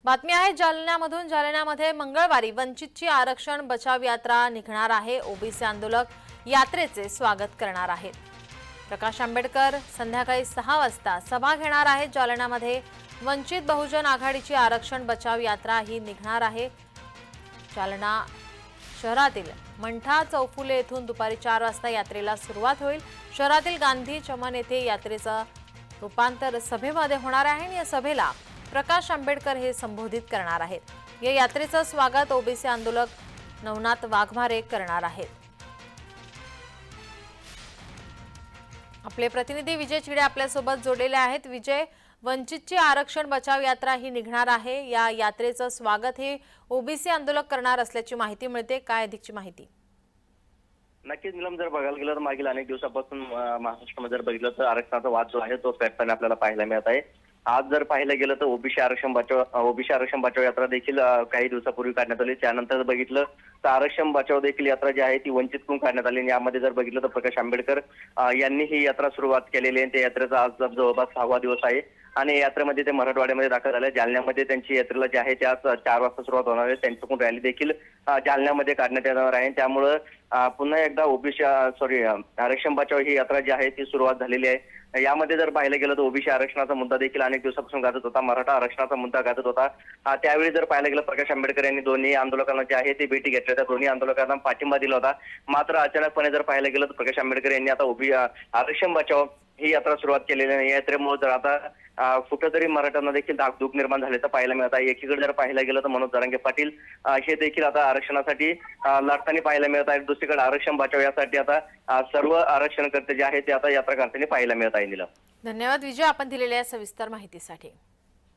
बातमी आहे जालन्यामधून। जालन्यामध्ये मंगळवारी वंचितची आरक्षण बचाव यात्रा निघणार आहे। ओबीसी आंदोलक यात्रेचे स्वागत करणार आहेत। प्रकाश आंबेडकर संध्याकाळी 6 वाजता सभा घेणार आहेत। जालन्यामध्ये वंचित बहुजन आघाडीची आरक्षण बचाव यात्रा ही निघणार आहे। जालना शहरातील मंठा चौफुले येथून दुपारी 4 वाजता यात्रेला सुरुवात होईल। शहरातील गांधी चमन येथे यात्रेचं रूपांतर सभेमध्ये होणार आहे आणि या सभेला प्रकाश आंबेडकर हे संबोधित करणार आहेत। या यात्रेचं स्वागत ओबीसी आंदोलक नवनाथ वाघमारे करणार आहेत। आपले प्रतिनिधी विजय चिडे आपल्या सोबत जोडलेले आहेत। विजय, वंचितची आरक्षण बचाव यात्रा ही निघणार आहे। या यात्रेचं स्वागत हे ओबीसी आंदोलक करणार असल्याची माहिती मिळते। काय अधिकची माहिती? नक्कीच निलम, जर बघायला गेलं तर मागील अनेक दिवसापासून महाराष्ट्रामध्ये जर बघितलं तर आरक्षणाचा वाद जो आहे तो पेटताना आपल्याला पाहायला मिळत आहे। आज जर पाहिलं गेलं तर ओबीसी आरक्षण बचाव यात्रा देखील काही दिवसापूर्वी काढण्यात आली। त्यानंतर बघितलं तर आरक्षण बचाव देखील यात्रा जी आहे ती वंचितकडून काढण्यात आली। यामध्ये जर बघितलं तर प्रकाश आंबेडकर यांनी ही यात्रा सुरुवात केलेली आहे। त्या यात्रेचा आज जवळपास 6वा दिवस आहे आणि यात्रेमध्ये ते मराठवाड्यामध्ये दाखल झाले। जालन्यामध्ये त्यांची यात्रेला जी आहे त्या 4 वाजता सुरुवात होणार आहे। त्यांच्याकडून रॅली देखील जालन्यामध्ये काढण्यात येणार आहे। त्यामुळे पुन्हा एकदा आरक्षण बचाव ही यात्रा जी आहे ती सुरुवात झालेली आहे। यामध्ये जर पाहिलं गेलं तर ओबीसी आरक्षणाचा मुद्दा देखील अनेक दिवसापासून गाजत होता, मराठा आरक्षणाचा मुद्दा गाजत होता। त्यावेळी जर पाहिलं गेलं प्रकाश आंबेडकर यांनी दोन्ही आंदोलकांना जे आहे ते भेटी घेतल्या, त्या दोन्ही आंदोलकांना पाठिंबा दिला होता। मात्र अचानकपणे जर पाहिलं गेलं तर प्रकाश आंबेडकर यांनी आता आरक्षण बचाव ही यात्रा सुरुवात केलेली आहे। यात्रेमुळे जर आता कुठेतरी मराठ्यांना देखील धाकधूक निर्माण झाल्याचं पाहायला मिळत आहे। एकीकडे जर पाहायला गेलं तर मनोज जरांगे पाटील हे देखील आता आरक्षणासाठी लढताना पाहायला मिळत आहे। दुसरीकडे आरक्षण बचाव यासाठी आता सर्व आरक्षणकर्ते जे आहेत ते आता यात्रा करताना पाहायला मिळत आहे। धन्यवाद विजय, आपण दिलेल्या सविस्तर माहितीसाठी।